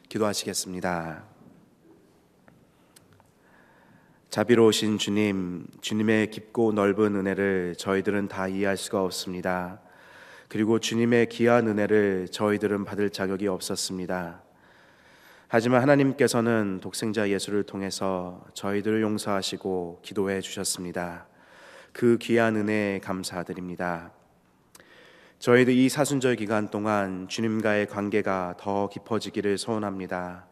기도하시겠습니다. 자비로우신 주님, 주님의 깊고 넓은 은혜를 저희들은 다 이해할 수가 없습니다. 그리고 주님의 귀한 은혜를 저희들은 받을 자격이 없었습니다. 하지만 하나님께서는 독생자 예수를 통해서 저희들을 용서하시고 기도해 주셨습니다. 그 귀한 은혜에 감사드립니다. 저희들 이 사순절 기간 동안 주님과의 관계가 더 깊어지기를 소원합니다.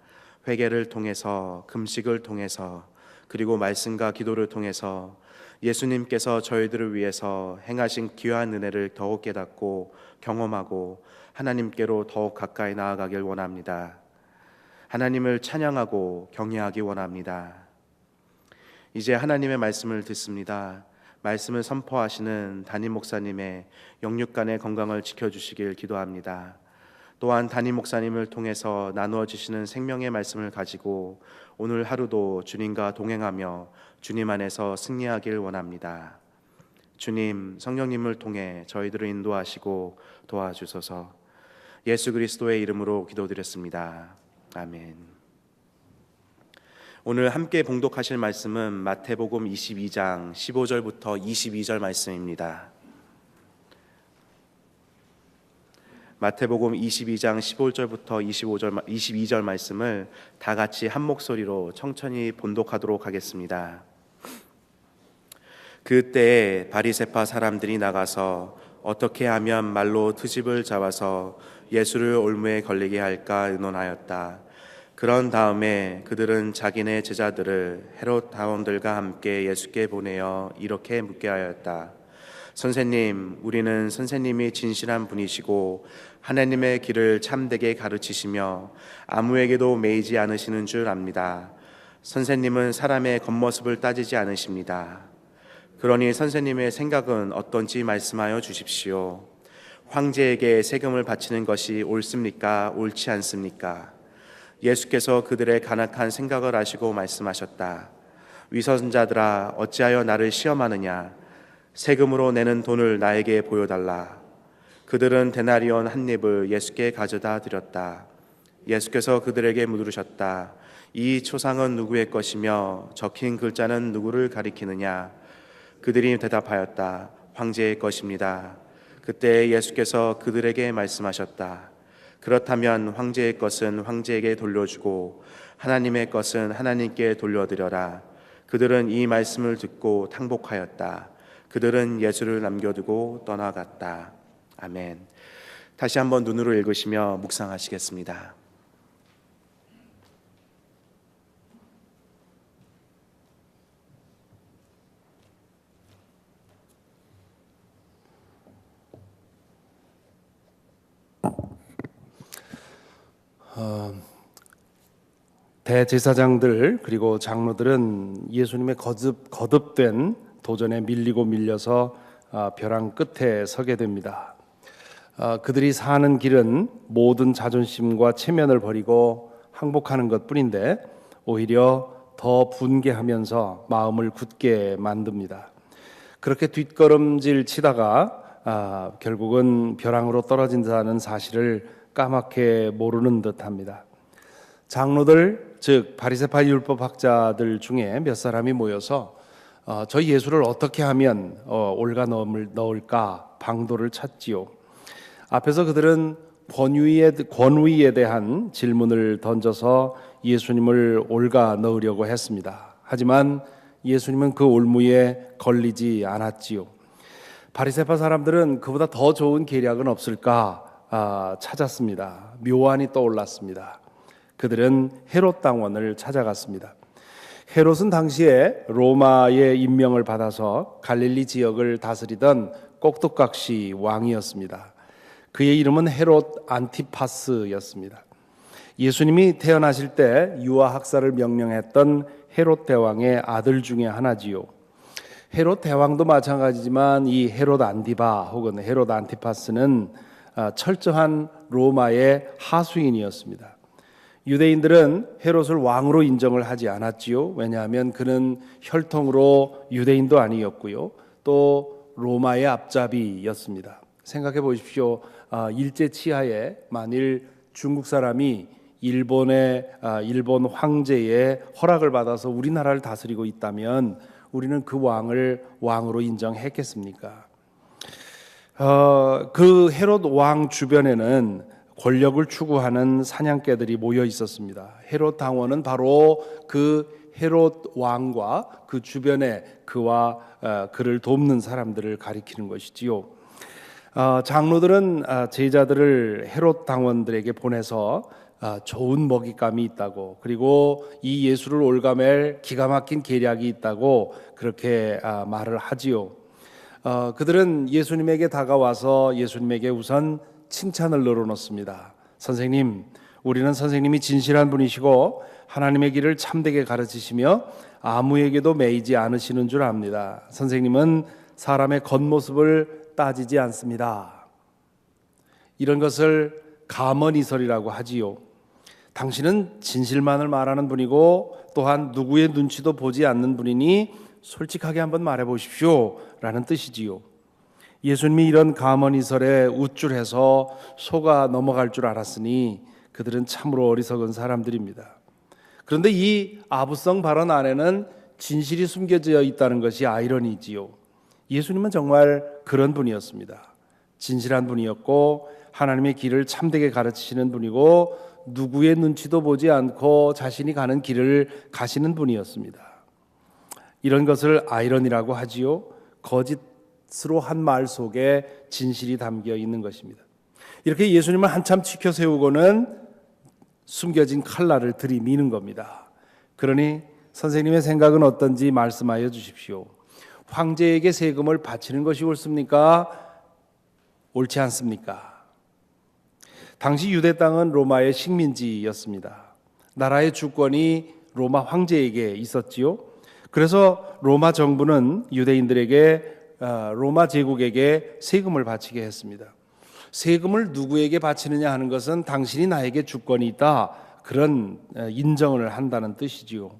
회개를 통해서, 금식을 통해서, 그리고 말씀과 기도를 통해서 예수님께서 저희들을 위해서 행하신 귀한 은혜를 더욱 깨닫고 경험하고 하나님께로 더욱 가까이 나아가길 원합니다. 하나님을 찬양하고 경외하기 원합니다. 이제 하나님의 말씀을 듣습니다. 말씀을 선포하시는 담임 목사님의 영육간의 건강을 지켜주시길 기도합니다. 또한 담임 목사님을 통해서 나누어 주시는 생명의 말씀을 가지고 오늘 하루도 주님과 동행하며 주님 안에서 승리하길 원합니다. 주님, 성령님을 통해 저희들을 인도하시고 도와주소서. 예수 그리스도의 이름으로 기도드렸습니다. 아멘. 오늘 함께 봉독하실 말씀은 마태복음 22장 15절부터 22절 말씀입니다. 마태복음 22장 15절부터 22절 말씀을 다 같이 한 목소리로 천천히 봉독하도록 하겠습니다. 그때에 바리새파 사람들이 나가서 어떻게 하면 말로 트집을 잡아서 예수를 올무에 걸리게 할까 의논하였다. 그런 다음에 그들은 자기네 제자들을 헤롯 다원들과 함께 예수께 보내어 이렇게 묻게 하였다. 선생님, 우리는 선생님이 진실한 분이시고 하나님의 길을 참되게 가르치시며 아무에게도 매이지 않으시는 줄 압니다. 선생님은 사람의 겉모습을 따지지 않으십니다. 그러니 선생님의 생각은 어떤지 말씀하여 주십시오. 황제에게 세금을 바치는 것이 옳습니까? 옳지 않습니까? 예수께서 그들의 간악한 생각을 아시고 말씀하셨다. 위선자들아, 어찌하여 나를 시험하느냐? 세금으로 내는 돈을 나에게 보여달라. 그들은 데나리온 한 입을 예수께 가져다 드렸다. 예수께서 그들에게 물으셨다. 이 초상은 누구의 것이며 적힌 글자는 누구를 가리키느냐? 그들이 대답하였다. 황제의 것입니다. 그때 예수께서 그들에게 말씀하셨다. 그렇다면 황제의 것은 황제에게 돌려주고 하나님의 것은 하나님께 돌려드려라. 그들은 이 말씀을 듣고 탕복하였다. 그들은 예수를 남겨두고 떠나갔다. 아멘. 다시 한번 눈으로 읽으시며 묵상하시겠습니다. 대제사장들 그리고 장로들은 예수님의 거듭된 도전에 밀리고 밀려서 벼랑 끝에 서게 됩니다. 그들이 사는 길은 모든 자존심과 체면을 버리고 항복하는 것뿐인데 오히려 더 분개하면서 마음을 굳게 만듭니다. 그렇게 뒷걸음질 치다가 결국은 벼랑으로 떨어진다는 사실을 까맣게 모르는 듯합니다. 장로들, 즉 바리새파 율법학자들 중에 몇 사람이 모여서 저희 예수를 어떻게 하면 올가 넣을까 방도를 찾지요. 앞에서 그들은 권위에 대한 질문을 던져서 예수님을 올가 넣으려고 했습니다. 하지만 예수님은 그 올무에 걸리지 않았지요. 바리새파 사람들은 그보다 더 좋은 계략은 없을까 찾았습니다. 묘안이 떠올랐습니다. 그들은 헤롯 당원을 찾아갔습니다. 헤롯은 당시에 로마의 임명을 받아서 갈릴리 지역을 다스리던 꼭두각시 왕이었습니다. 그의 이름은 헤롯 안티파스였습니다. 예수님이 태어나실 때 유아 학살을 명령했던 헤롯 대왕의 아들 중에 하나지요. 헤롯 대왕도 마찬가지지만 이 헤롯 안티바 혹은 헤롯 안티파스는 철저한 로마의 하수인이었습니다. 유대인들은 헤롯을 왕으로 인정을 하지 않았지요. 왜냐하면 그는 혈통으로 유대인도 아니었고요. 또 로마의 앞잡이였습니다. 생각해 보십시오. 일제 치하에 만일 중국 사람이 일본 황제의 허락을 받아서 우리나라를 다스리고 있다면 우리는 그 왕을 왕으로 인정했겠습니까? 그 헤롯 왕 주변에는 권력을 추구하는 사냥개들이 모여 있었습니다. 헤롯 당원은 바로 그 헤롯 왕과 그 주변에 그와 그를 돕는 사람들을 가리키는 것이지요. 장로들은 제자들을 헤롯 당원들에게 보내서 좋은 먹잇감이 있다고, 그리고 이 예수를 올가맬 기가 막힌 계략이 있다고 그렇게 말을 하지요. 그들은 예수님에게 다가와서 예수님에게 우선 칭찬을 늘어놓습니다. 선생님, 우리는 선생님이 진실한 분이시고 하나님의 길을 참되게 가르치시며 아무에게도 매이지 않으시는 줄 압니다. 선생님은 사람의 겉모습을 따지지 않습니다. 이런 것을 가먼이설이라고 하지요. 당신은 진실만을 말하는 분이고 또한 누구의 눈치도 보지 않는 분이니 솔직하게 한번 말해 보십시오 라는 뜻이지요. 예수님이 이런 가먼이설에 우쭐해서 속아 넘어갈 줄 알았으니 그들은 참으로 어리석은 사람들입니다. 그런데 이 아부성 발언 안에는 진실이 숨겨져 있다는 것이 아이러니지요. 예수님은 정말 그런 분이었습니다. 진실한 분이었고 하나님의 길을 참되게 가르치시는 분이고 누구의 눈치도 보지 않고 자신이 가는 길을 가시는 분이었습니다. 이런 것을 아이러니라고 하지요. 거짓으로 한 말 속에 진실이 담겨 있는 것입니다. 이렇게 예수님을 한참 치켜 세우고는 숨겨진 칼날을 들이미는 겁니다. 그러니 선생님의 생각은 어떤지 말씀하여 주십시오. 황제에게 세금을 바치는 것이 옳습니까? 옳지 않습니까? 당시 유대 땅은 로마의 식민지였습니다. 나라의 주권이 로마 황제에게 있었지요. 그래서 로마 정부는 유대인들에게 로마 제국에게 세금을 바치게 했습니다. 세금을 누구에게 바치느냐 하는 것은 당신이 나에게 주권이 있다, 그런 인정을 한다는 뜻이지요.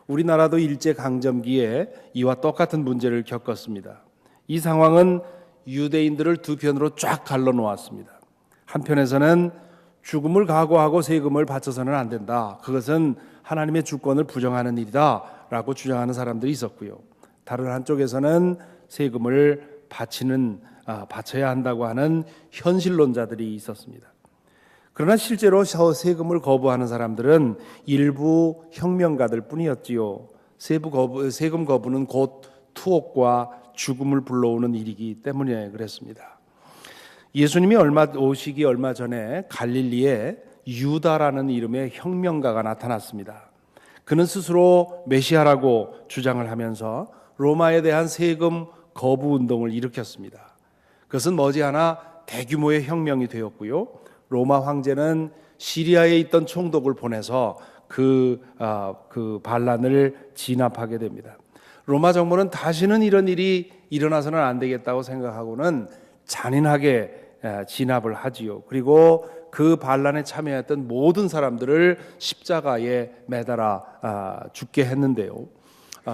우리나라도 일제강점기에 이와 똑같은 문제를 겪었습니다. 이 상황은 유대인들을 두 편으로 쫙 갈라놓았습니다. 한편에서는 죽음을 각오하고 세금을 바쳐서는 안 된다, 그것은 하나님의 주권을 부정하는 일이다 라고 주장하는 사람들이 있었고요. 다른 한쪽에서는 세금을 바쳐야 한다고 하는 현실론자들이 있었습니다. 그러나 실제로 세금을 거부하는 사람들은 일부 혁명가들 뿐이었지요. 세금 거부는 곧 투옥과 죽음을 불러오는 일이기 때문에 그랬습니다. 예수님이 오시기 얼마 전에 갈릴리에 유다라는 이름의 혁명가가 나타났습니다. 그는 스스로 메시아라고 주장을 하면서 로마에 대한 세금 거부 운동을 일으켰습니다. 그것은 머지않아 대규모의 혁명이 되었고요. 로마 황제는 시리아에 있던 총독을 보내서 그 반란을 진압하게 됩니다. 로마 정부는 다시는 이런 일이 일어나서는 안 되겠다고 생각하고는 잔인하게 진압을 하지요. 그리고 그 반란에 참여했던 모든 사람들을 십자가에 매달아 죽게 했는데요.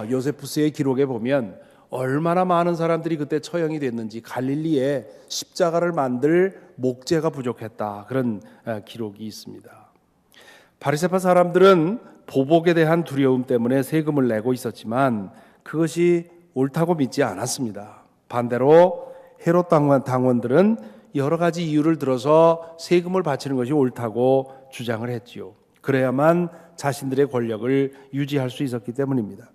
요세푸스의 기록에 보면 얼마나 많은 사람들이 그때 처형이 됐는지, 갈릴리에 십자가를 만들 목재가 부족했다, 그런 기록이 있습니다. 바리새파 사람들은 보복에 대한 두려움 때문에 세금을 내고 있었지만 그것이 옳다고 믿지 않았습니다. 반대로 헤롯 당원들은 여러 가지 이유를 들어서 세금을 바치는 것이 옳다고 주장을 했지요. 그래야만 자신들의 권력을 유지할 수 있었기 때문입니다.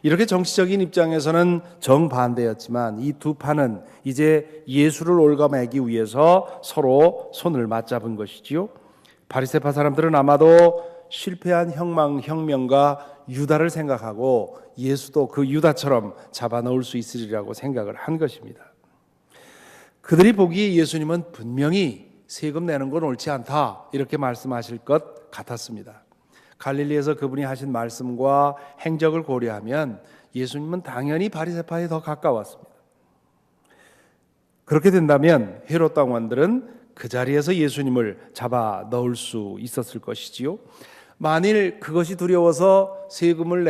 이렇게 정치적인 입장에서는 정반대였지만 이 두 파는 이제 예수를 올가매기 위해서 서로 손을 맞잡은 것이지요. 바리새파 사람들은 아마도 실패한 혁명가 유다를 생각하고 예수도 그 유다처럼 잡아넣을 수 있으리라고 생각을 한 것입니다. 그들이 보기에 예수님은 분명히 세금 내는 건 옳지 않다, 이렇게 말씀하실 것 같았습니다. 갈릴리에서 그분이 하신 말씀과 행적을 고려하면 예수님은 당연히 바리새파에 더 가까웠습니다. 그렇게 된다면 헤롯 당원들은 그 자리에서 예수님을 잡아 넣을 수 있었을 것이지요. 만일 그것이 두려워서 세금을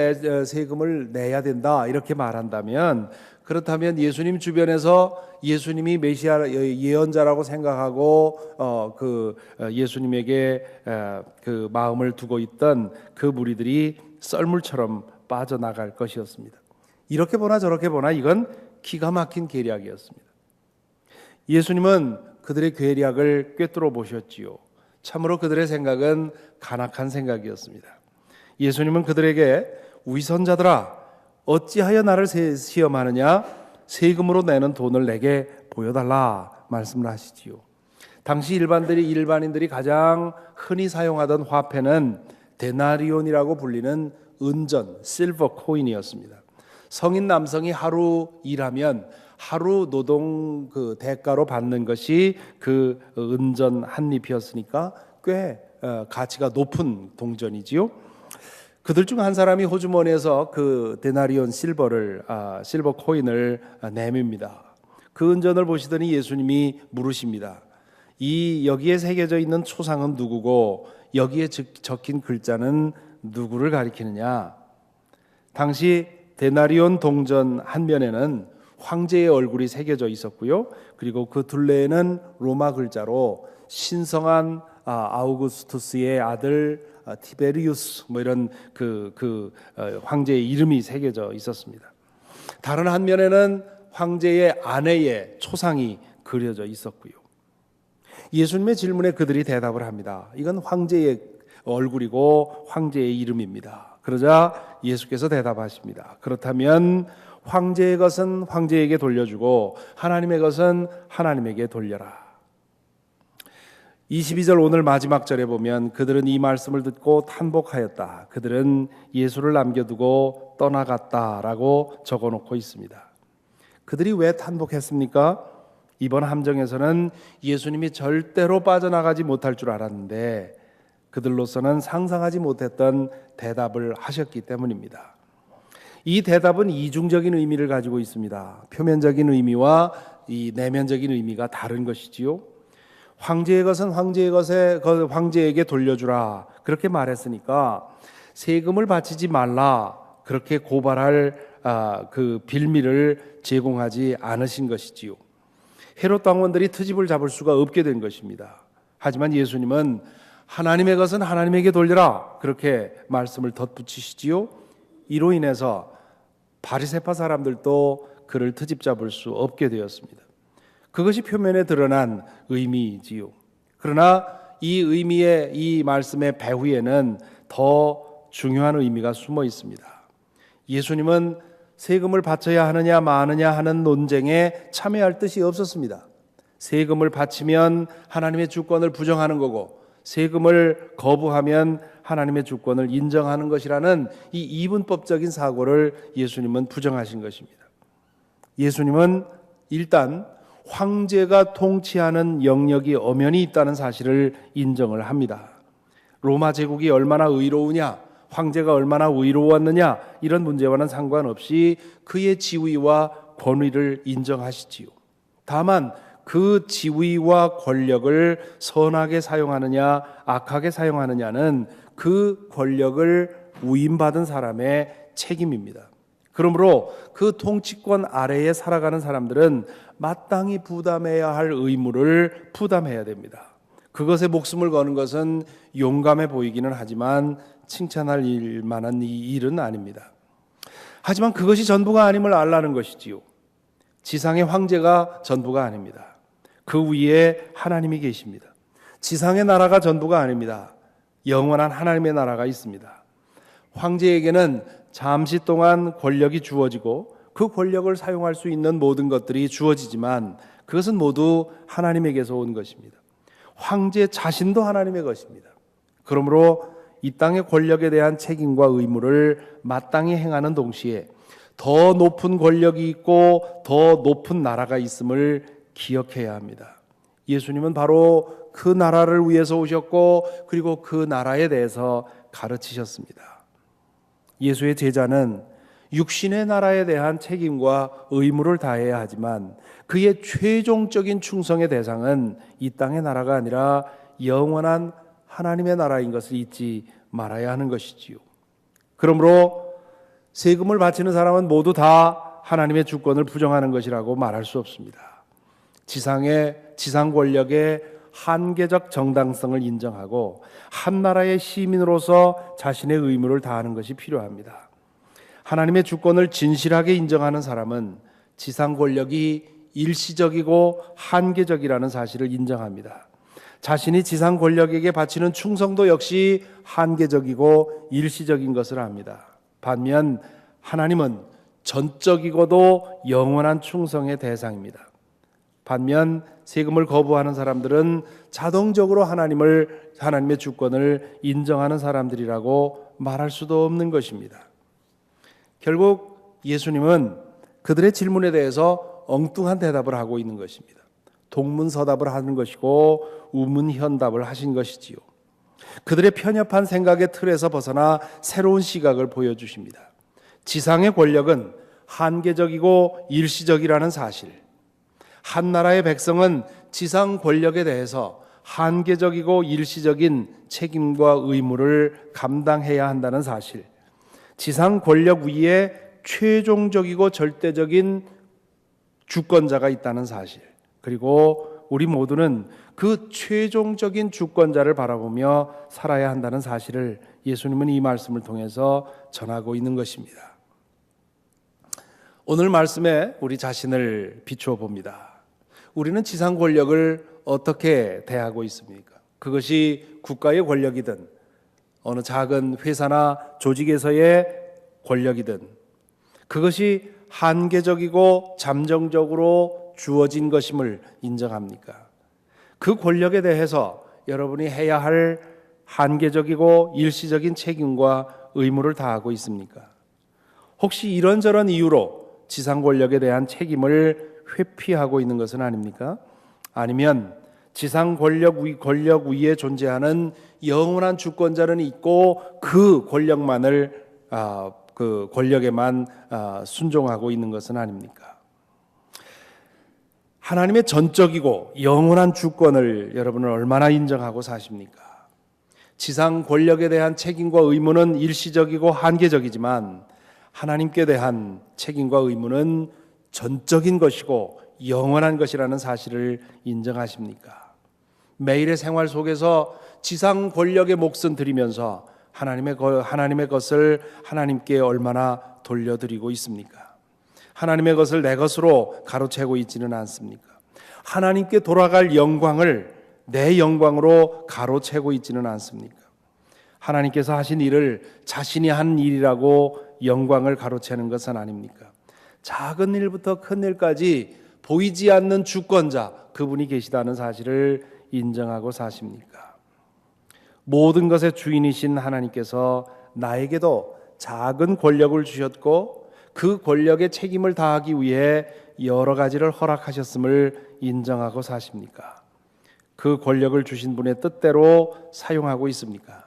내야 된다 이렇게 말한다면, 그렇다면 예수님 주변에서 예수님이 메시아 예언자라고 생각하고 예수님에게 그 마음을 두고 있던 그 무리들이 썰물처럼 빠져나갈 것이었습니다. 이렇게 보나 저렇게 보나 이건 기가 막힌 계략이었습니다. 예수님은 그들의 계략을 꿰뚫어 보셨지요. 참으로 그들의 생각은 간악한 생각이었습니다. 예수님은 그들에게 위선자들아, 어찌하여 나를 시험하느냐? 세금으로 내는 돈을 내게 보여달라 말씀을 하시지요. 당시 일반인들이 가장 흔히 사용하던 화폐는 데나리온이라고 불리는 은전, 실버 코인이었습니다. 성인 남성이 하루 일하면 하루 노동 그 대가로 받는 것이 그 은전 한 잎이었으니까 꽤 가치가 높은 동전이지요. 그들 중 한 사람이 호주머니에서 그 데나리온 실버 코인을 내밉니다. 그 은전을 보시더니 예수님이 물으십니다. 여기에 새겨져 있는 초상은 누구고 여기에 적힌 글자는 누구를 가리키느냐? 당시 데나리온 동전 한 면에는 황제의 얼굴이 새겨져 있었고요. 그리고 그 둘레에는 로마 글자로 신성한 아우구스투스의 아들 티베리우스 이런 황제의 이름이 새겨져 있었습니다. 다른 한 면에는 황제의 아내의 초상이 그려져 있었고요. 예수님의 질문에 그들이 대답을 합니다. 이건 황제의 얼굴이고 황제의 이름입니다. 그러자 예수께서 대답하십니다. 그렇다면 황제의 것은 황제에게 돌려주고 하나님의 것은 하나님에게 돌려라. 22절 오늘 마지막 절에 보면 그들은 이 말씀을 듣고 탄복하였다. 그들은 예수를 남겨두고 떠나갔다라고 적어놓고 있습니다. 그들이 왜 탄복했습니까? 이번 함정에서는 예수님이 절대로 빠져나가지 못할 줄 알았는데 그들로서는 상상하지 못했던 대답을 하셨기 때문입니다. 이 대답은 이중적인 의미를 가지고 있습니다. 표면적인 의미와 이 내면적인 의미가 다른 것이지요. 황제의 것은 황제에게 돌려주라 그렇게 말했으니까 세금을 바치지 말라 그렇게 고발할 그 빌미를 제공하지 않으신 것이지요. 헤롯 당원들이 트집을 잡을 수가 없게 된 것입니다. 하지만 예수님은 하나님의 것은 하나님에게 돌려라 그렇게 말씀을 덧붙이시지요. 이로 인해서 바리새파 사람들도 그를 트집 잡을 수 없게 되었습니다. 그것이 표면에 드러난 의미이지요. 그러나 이 말씀의 배후에는 더 중요한 의미가 숨어 있습니다. 예수님은 세금을 바쳐야 하느냐 마느냐 하는 논쟁에 참여할 뜻이 없었습니다. 세금을 바치면 하나님의 주권을 부정하는 거고 세금을 거부하면 하나님의 주권을 인정하는 것이라는 이 이분법적인 사고를 예수님은 부정하신 것입니다. 예수님은 일단 황제가 통치하는 영역이 엄연히 있다는 사실을 인정을 합니다. 로마 제국이 얼마나 의로우냐, 황제가 얼마나 의로웠느냐 이런 문제와는 상관없이 그의 지위와 권위를 인정하시지요. 다만 그 지위와 권력을 선하게 사용하느냐 악하게 사용하느냐는 그 권력을 위임받은 사람의 책임입니다. 그러므로 그 통치권 아래에 살아가는 사람들은 마땅히 부담해야 할 의무를 부담해야 됩니다. 그것에 목숨을 거는 것은 용감해 보이기는 하지만 칭찬할 만한 이 일은 아닙니다. 하지만 그것이 전부가 아님을 알라는 것이지요. 지상의 황제가 전부가 아닙니다. 그 위에 하나님이 계십니다. 지상의 나라가 전부가 아닙니다. 영원한 하나님의 나라가 있습니다. 황제에게는 잠시 동안 권력이 주어지고 그 권력을 사용할 수 있는 모든 것들이 주어지지만 그것은 모두 하나님에게서 온 것입니다. 황제 자신도 하나님의 것입니다. 그러므로 이 땅의 권력에 대한 책임과 의무를 마땅히 행하는 동시에 더 높은 권력이 있고 더 높은 나라가 있음을 기억해야 합니다. 예수님은 바로 그 나라를 위해서 오셨고 그리고 그 나라에 대해서 가르치셨습니다. 예수의 제자는 육신의 나라에 대한 책임과 의무를 다해야 하지만 그의 최종적인 충성의 대상은 이 땅의 나라가 아니라 영원한 하나님의 나라인 것을 잊지 말아야 하는 것이지요. 그러므로 세금을 바치는 사람은 모두 다 하나님의 주권을 부정하는 것이라고 말할 수 없습니다. 지상 권력의 한계적 정당성을 인정하고 한 나라의 시민으로서 자신의 의무를 다하는 것이 필요합니다. 하나님의 주권을 진실하게 인정하는 사람은 지상 권력이 일시적이고 한계적이라는 사실을 인정합니다. 자신이 지상 권력에게 바치는 충성도 역시 한계적이고 일시적인 것을 압니다. 반면 하나님은 전적이고도 영원한 충성의 대상입니다. 반면 세금을 거부하는 사람들은 자동적으로 하나님의 주권을 인정하는 사람들이라고 말할 수도 없는 것입니다. 결국 예수님은 그들의 질문에 대해서 엉뚱한 대답을 하고 있는 것입니다. 동문서답을 하는 것이고 우문현답을 하신 것이지요. 그들의 편협한 생각의 틀에서 벗어나 새로운 시각을 보여주십니다. 지상의 권력은 한계적이고 일시적이라는 사실, 한 나라의 백성은 지상 권력에 대해서 한계적이고 일시적인 책임과 의무를 감당해야 한다는 사실, 지상 권력 위에 최종적이고 절대적인 주권자가 있다는 사실, 그리고 우리 모두는 그 최종적인 주권자를 바라보며 살아야 한다는 사실을 예수님은 이 말씀을 통해서 전하고 있는 것입니다. 오늘 말씀에 우리 자신을 비추어 봅니다. 우리는 지상 권력을 어떻게 대하고 있습니까? 그것이 국가의 권력이든 어느 작은 회사나 조직에서의 권력이든 그것이 한계적이고 잠정적으로 주어진 것임을 인정합니까? 그 권력에 대해서 여러분이 해야 할 한계적이고 일시적인 책임과 의무를 다하고 있습니까? 혹시 이런저런 이유로 지상 권력에 대한 책임을 회피하고 있는 것은 아닙니까? 아니면 지상 권력 위에 존재하는 영원한 주권자는 있고 그 권력에만 순종하고 있는 것은 아닙니까? 하나님의 전적이고 영원한 주권을 여러분은 얼마나 인정하고 사십니까? 지상 권력에 대한 책임과 의무는 일시적이고 한계적이지만 하나님께 대한 책임과 의무는 전적인 것이고 영원한 것이라는 사실을 인정하십니까? 매일의 생활 속에서 지상 권력의 몫은 드리면서 하나님의 것을 하나님께 얼마나 돌려드리고 있습니까? 하나님의 것을 내 것으로 가로채고 있지는 않습니까? 하나님께 돌아갈 영광을 내 영광으로 가로채고 있지는 않습니까? 하나님께서 하신 일을 자신이 한 일이라고 영광을 가로채는 것은 아닙니까? 작은 일부터 큰 일까지 보이지 않는 주권자, 그분이 계시다는 사실을 인정하고 사십니까? 모든 것의 주인이신 하나님께서 나에게도 작은 권력을 주셨고 그 권력의 책임을 다하기 위해 여러 가지를 허락하셨음을 인정하고 사십니까? 그 권력을 주신 분의 뜻대로 사용하고 있습니까?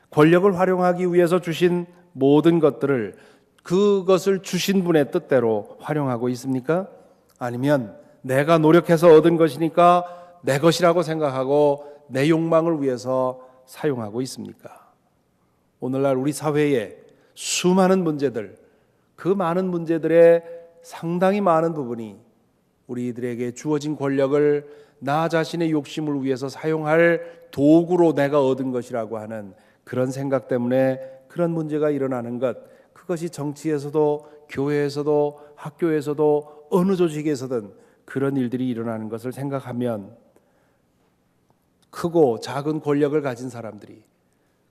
권력을 활용하기 위해서 주신 모든 것들을 그것을 주신 분의 뜻대로 활용하고 있습니까? 아니면 내가 노력해서 얻은 것이니까 내 것이라고 생각하고 내 욕망을 위해서 사용하고 있습니까? 오늘날 우리 사회에 수많은 문제들, 그 많은 문제들의 상당히 많은 부분이 우리들에게 주어진 권력을 나 자신의 욕심을 위해서 사용할 도구로 내가 얻은 것이라고 하는 그런 생각 때문에 그런 문제가 일어나는 것, 그것이 정치에서도 교회에서도 학교에서도 어느 조직에서든 그런 일들이 일어나는 것을 생각하면 크고 작은 권력을 가진 사람들이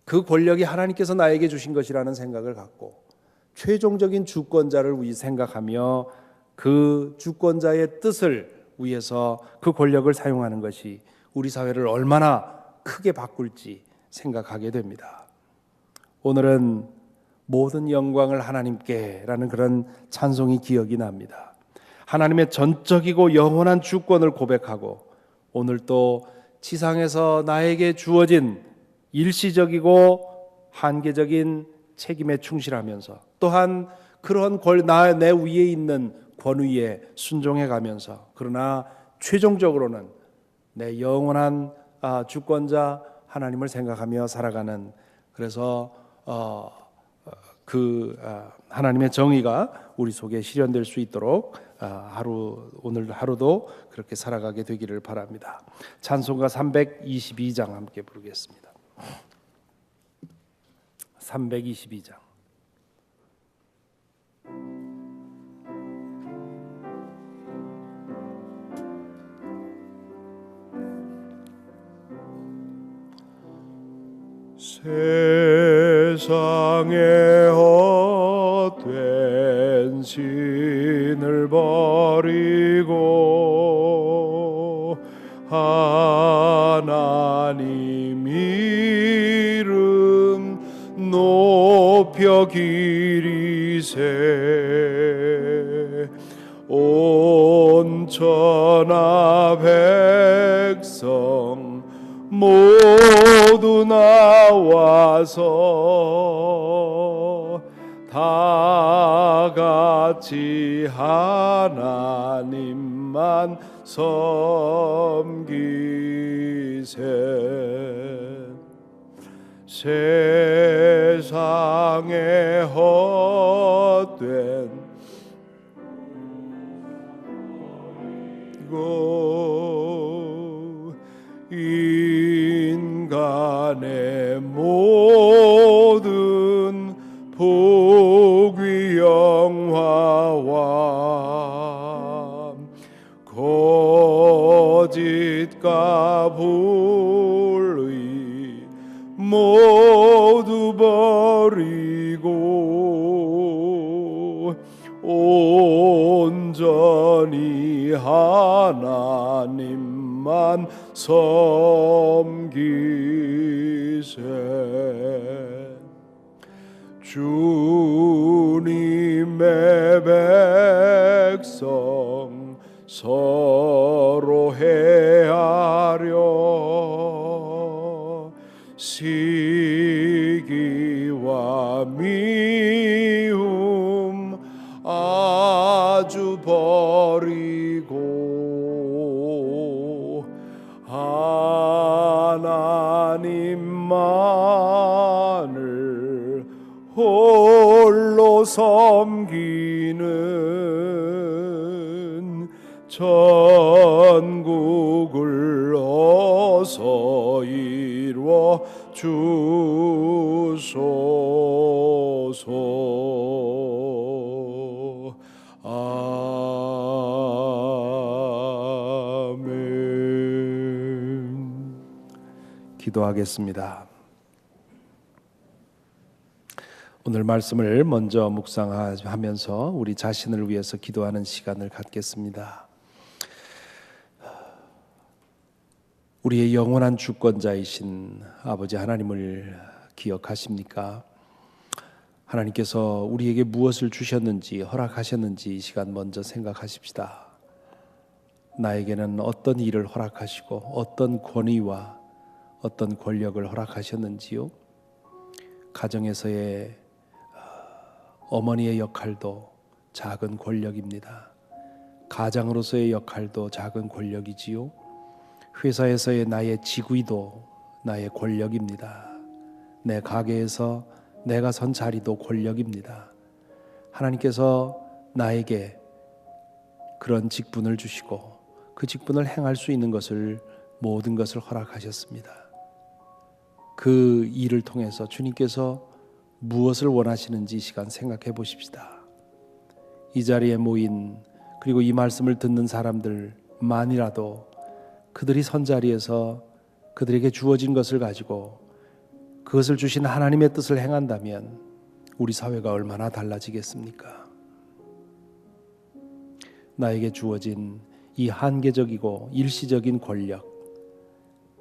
그 권력이 하나님께서 나에게 주신 것이라는 생각을 갖고 최종적인 주권자를 생각하며 그 주권자의 뜻을 위해서 그 권력을 사용하는 것이 우리 사회를 얼마나 크게 바꿀지 생각하게 됩니다. 오늘은 모든 영광을 하나님께라는 그런 찬송이 기억이 납니다. 하나님의 전적이고 영원한 주권을 고백하고 오늘 또 지상에서 나에게 주어진 일시적이고 한계적인 책임에 충실하면서 또한 그런 내 위에 있는 권위에 순종해 가면서 그러나 최종적으로는 내 영원한 주권자 하나님을 생각하며 살아가는, 그래서 하나님의 정의가 우리 속에 실현될 수 있도록 오늘 하루도 그렇게 살아가게 되기를 바랍니다. 찬송가 322장 함께 부르겠습니다. 322장. 세상에 헛된 신을 버리고 하나님 이름 높여 기리세 온 천하 백성 모두 나와서 다 같이 하나님만 섬기세 세상에 헛된 인간의 모든 복위 영화와 거짓과 불의 모두 버리고 온전히 하나님만 섬기세 주님의 백성 서로 해하려 시기와 미움 아주 버리고 하나님만을 홀로 섬기는 천국을 어서 이루어 주소서. 아멘. 기도하겠습니다. 오늘 말씀을 먼저 묵상하면서 우리 자신을 위해서 기도하는 시간을 갖겠습니다. 우리의 영원한 주권자이신 아버지 하나님을 기억하십니까? 하나님께서 우리에게 무엇을 주셨는지 허락하셨는지 이 시간 먼저 생각하십시다. 나에게는 어떤 일을 허락하시고 어떤 권위와 어떤 권력을 허락하셨는지요? 가정에서의 어머니의 역할도 작은 권력입니다. 가장으로서의 역할도 작은 권력이지요. 회사에서의 나의 직위도 나의 권력입니다. 내 가게에서 내가 선 자리도 권력입니다. 하나님께서 나에게 그런 직분을 주시고 그 직분을 행할 수 있는 것을 모든 것을 허락하셨습니다. 그 일을 통해서 주님께서 무엇을 원하시는지 이 시간 생각해 보십시다. 이 자리에 모인 그리고 이 말씀을 듣는 사람들만이라도 그들이 선 자리에서 그들에게 주어진 것을 가지고 그것을 주신 하나님의 뜻을 행한다면 우리 사회가 얼마나 달라지겠습니까? 나에게 주어진 이 한계적이고 일시적인 권력,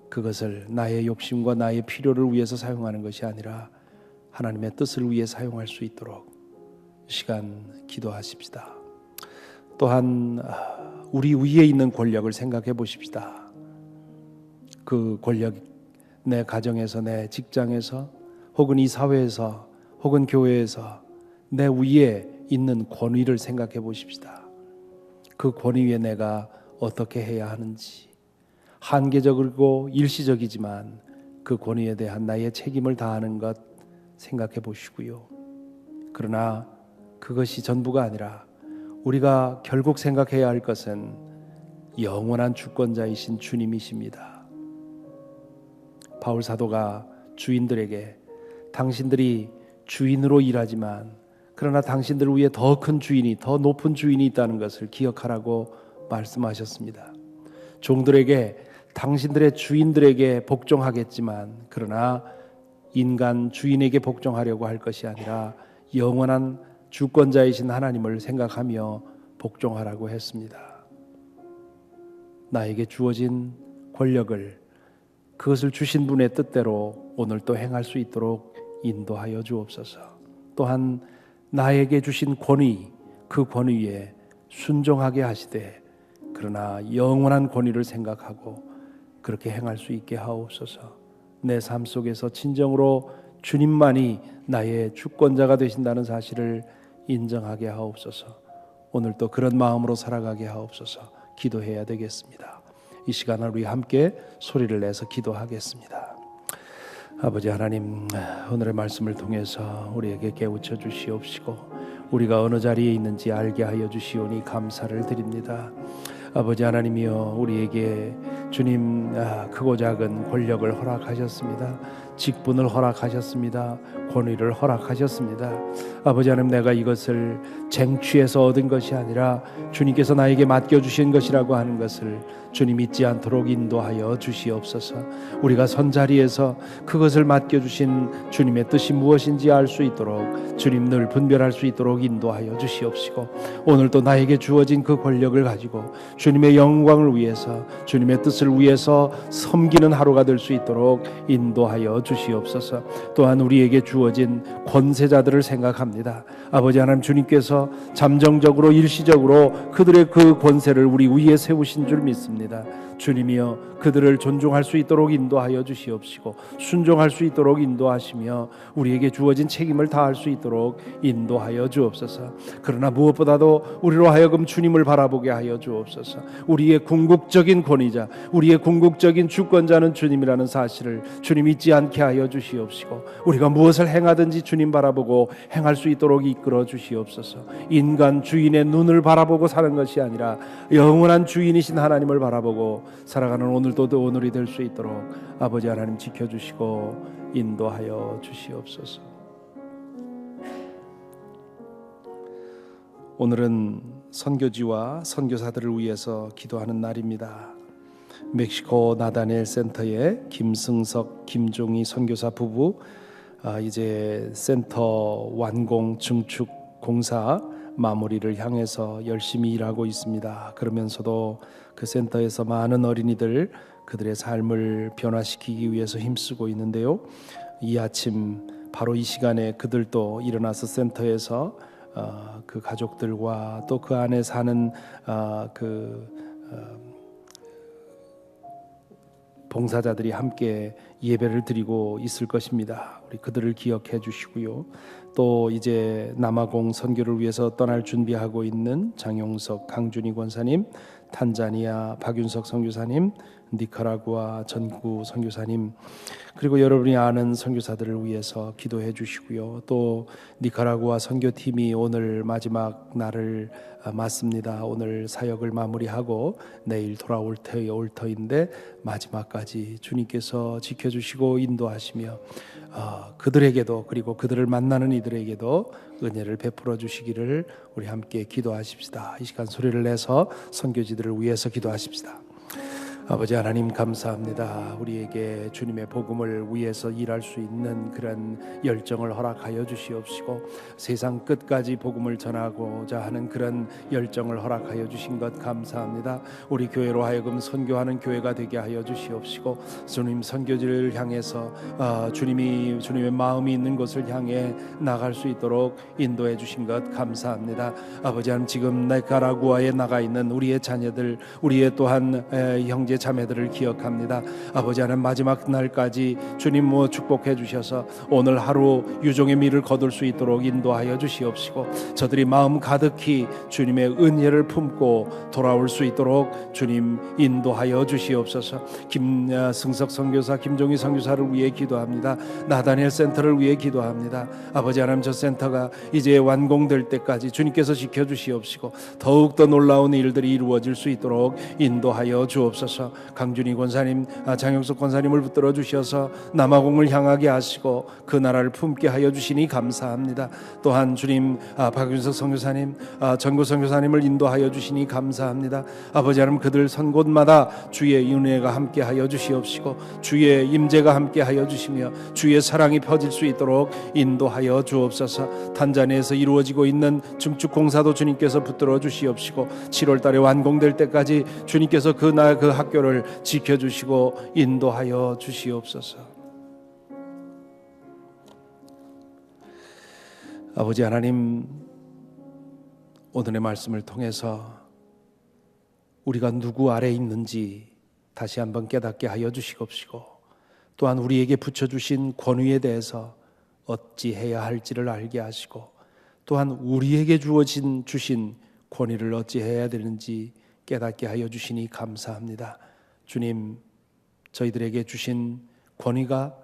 그것을 나의 욕심과 나의 필요를 위해서 사용하는 것이 아니라 하나님의 뜻을 위해 사용할 수 있도록 시간 기도하십시다. 또한 우리 위에 있는 권력을 생각해 보십시다. 그 권력, 내 가정에서, 내 직장에서, 혹은 이 사회에서, 혹은 교회에서 내 위에 있는 권위를 생각해 보십시다. 그 권위 위에 내가 어떻게 해야 하는지, 한계적이고 일시적이지만 그 권위에 대한 나의 책임을 다하는 것 생각해 보시고요. 그러나 그것이 전부가 아니라 우리가 결국 생각해야 할 것은 영원한 주권자이신 주님이십니다. 바울 사도가 주인들에게 당신들이 주인으로 일하지만 그러나 당신들 위에 더 큰 주인이, 더 높은 주인이 있다는 것을 기억하라고 말씀하셨습니다. 종들에게 당신들의 주인들에게 복종하겠지만 그러나 인간 주인에게 복종하려고 할 것이 아니라 영원한 주권자이신 하나님을 생각하며 복종하라고 했습니다. 나에게 주어진 권력을 그것을 주신 분의 뜻대로 오늘 또 행할 수 있도록 인도하여 주옵소서. 또한 나에게 주신 권위, 그 권위에 순종하게 하시되 그러나 영원한 권위를 생각하고 그렇게 행할 수 있게 하옵소서. 내 삶 속에서 진정으로 주님만이 나의 주권자가 되신다는 사실을 인정하게 하옵소서. 오늘 또 그런 마음으로 살아가게 하옵소서. 기도해야 되겠습니다. 이 시간을 우리 함께 소리를 내서 기도하겠습니다. 아버지 하나님, 오늘의 말씀을 통해서 우리에게 깨우쳐 주시옵시고 우리가 어느 자리에 있는지 알게 하여 주시오니 감사를 드립니다. 아버지 하나님이여, 우리에게 주님 크고 작은 권력을 허락하셨습니다. 직분을 허락하셨습니다. 권위를 허락하셨습니다. 아버지 하나님, 내가 이것을 쟁취해서 얻은 것이 아니라 주님께서 나에게 맡겨주신 것이라고 하는 것을 주님 잊지 않도록 인도하여 주시옵소서. 우리가 선 자리에서 그것을 맡겨주신 주님의 뜻이 무엇인지 알 수 있도록 주님 늘 분별할 수 있도록 인도하여 주시옵시고 오늘도 나에게 주어진 그 권력을 가지고 주님의 영광을 위해서 주님의 뜻을 위해서 섬기는 하루가 될 수 있도록 인도하여 주시옵소서. 또한 우리에게 주어진 권세자들을 생각합니다. 아버지 하나님, 주님께서 잠정적으로 일시적으로 그들의 그 권세를 우리 위에 세우신 줄 믿습니다. 주님이여, 그들을 존중할 수 있도록 인도하여 주시옵시고 순종할 수 있도록 인도하시며 우리에게 주어진 책임을 다할 수 있도록 인도하여 주옵소서. 그러나 무엇보다도 우리로 하여금 주님을 바라보게 하여 주옵소서. 우리의 궁극적인 권위자, 우리의 궁극적인 주권자는 주님이라는 사실을 주님 잊지 않게 하여 주시옵시고 우리가 무엇을 행하든지 주님 바라보고 행할 수 있도록 이끌어 주시옵소서. 인간 주인의 눈을 바라보고 사는 것이 아니라 영원한 주인이신 하나님을 바라보고 살아가는 오늘도 오늘이 될 수 있도록 아버지 하나님 지켜주시고 인도하여 주시옵소서. 오늘은 선교지와 선교사들을 위해서 기도하는 날입니다. 멕시코 나다니엘 센터의 김승석, 김종희 선교사 부부 이제 센터 완공 증축 공사 마무리를 향해서 열심히 일하고 있습니다. 그러면서도 그 센터에서 많은 어린이들 그들의 삶을 변화시키기 위해서 힘쓰고 있는데요. 이 아침 바로 이 시간에 그들도 일어나서 센터에서 그 가족들과 또 그 안에 사는 봉사자들이 함께 예배를 드리고 있을 것입니다. 우리 그들을 기억해 주시고요. 또 이제 남아공 선교를 위해서 떠날 준비하고 있는 장용석, 강준희 권사님, 탄자니아 박윤석 선교사님, 니카라구아 전구 선교사님, 그리고 여러분이 아는 선교사들을 위해서 기도해 주시고요. 또 니카라구아 선교팀이 오늘 마지막 날을 맞습니다. 오늘 사역을 마무리하고 내일 돌아올 터인데 마지막까지 주님께서 지켜주시고 인도하시며 그들에게도 그리고 그들을 만나는 이들에게도 은혜를 베풀어 주시기를 우리 함께 기도하십시다. 이 시간 소리를 내서 선교지들을 위해서 기도하십시다. 아버지 하나님, 감사합니다. 우리에게 주님의 복음을 위해서 일할 수 있는 그런 열정을 허락하여 주시옵시고 세상 끝까지 복음을 전하고자 하는 그런 열정을 허락하여 주신 것 감사합니다. 우리 교회로 하여금 선교하는 교회가 되게 하여 주시옵시고 주님 선교지를 향해서 주님의 마음이 있는 곳을 향해 나갈 수 있도록 인도해 주신 것 감사합니다. 아버지 하나님, 지금 니카라구아에 나가 있는 우리의 자녀들, 우리의 또한 형제 자매들을 기억합니다. 아버지 하나님, 마지막 날까지 주님 축복해 주셔서 오늘 하루 유종의 미를 거둘 수 있도록 인도하여 주시옵시고, 저들이 마음 가득히 주님의 은혜를 품고 돌아올 수 있도록 주님 인도하여 주시옵소서. 김승석 선교사, 김종희 선교사를 위해 기도합니다. 나다니엘 센터를 위해 기도합니다. 아버지 하나님, 저 센터가 이제 완공될 때까지 주님께서 지켜주시옵시고 더욱더 놀라운 일들이 이루어질 수 있도록 인도하여 주옵소서. 강준희 권사님, 장영석 권사님을 붙들어 주셔서 남아공을 향하게 하시고 그 나라를 품게 하여 주시니 감사합니다. 또한 주님, 박윤석 선교사님, 전구 선교사님을 인도하여 주시니 감사합니다. 아버지 하나님, 그들 선 곳마다 주의 은혜가 함께 하여 주시옵시고 주의 임재가 함께 하여 주시며 주의 사랑이 펴질 수 있도록 인도하여 주옵소서. 탄자니아에서 이루어지고 있는 증축 공사도 주님께서 붙들어 주시옵시고 7월 달에 완공될 때까지 주님께서 그 학교를 지켜주시고 인도하여 주시옵소서. 아버지 하나님, 오늘의 말씀을 통해서 우리가 누구 아래 있는지 다시 한번 깨닫게 하여 주시옵시고, 또한 우리에게 붙여주신 권위에 대해서 어찌해야 할지를 알게 하시고, 또한 우리에게 주신 권위를 어찌해야 되는지 깨닫게 하여 주시니 감사합니다. 주님, 저희들에게 주신 권위가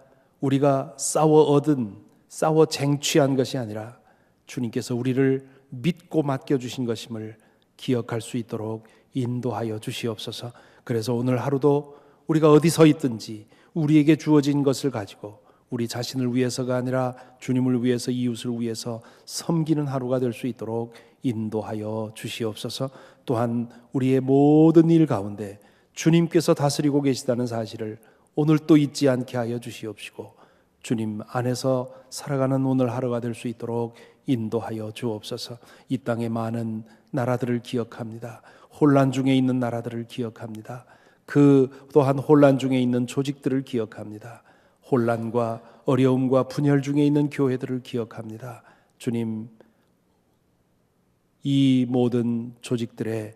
우리가 싸워 쟁취한 것이 아니라 주님께서 우리를 믿고 맡겨주신 것임을 기억할 수 있도록 인도하여 주시옵소서. 그래서 오늘 하루도 우리가 어디 서 있든지 우리에게 주어진 것을 가지고 우리 자신을 위해서가 아니라 주님을 위해서, 이웃을 위해서 섬기는 하루가 될 수 있도록 인도하여 주시옵소서. 또한 우리의 모든 일 가운데 주님께서 다스리고 계시다는 사실을 오늘 또 잊지 않게 하여 주시옵시고, 주님 안에서 살아가는 오늘 하루가 될 수 있도록 인도하여 주옵소서. 이 땅의 많은 나라들을 기억합니다. 혼란 중에 있는 나라들을 기억합니다. 그 또한 혼란 중에 있는 조직들을 기억합니다. 혼란과 어려움과 분열 중에 있는 교회들을 기억합니다. 주님, 이 모든 조직들의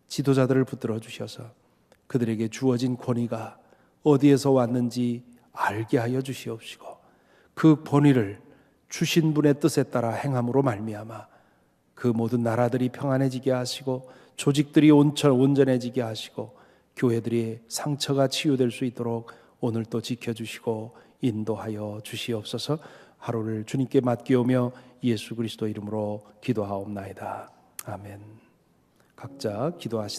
지도자들을 붙들어 주셔서 그들에게 주어진 권위가 어디에서 왔는지 알게 하여 주시옵시고, 그 권위를 주신 분의 뜻에 따라 행함으로 말미암아 그 모든 나라들이 평안해지게 하시고, 조직들이 온전해지게 하시고, 교회들이 상처가 치유될 수 있도록 오늘 또 지켜주시고 인도하여 주시옵소서. 하루를 주님께 맡기오며 예수 그리스도 이름으로 기도하옵나이다. 아멘. 각자 기도하시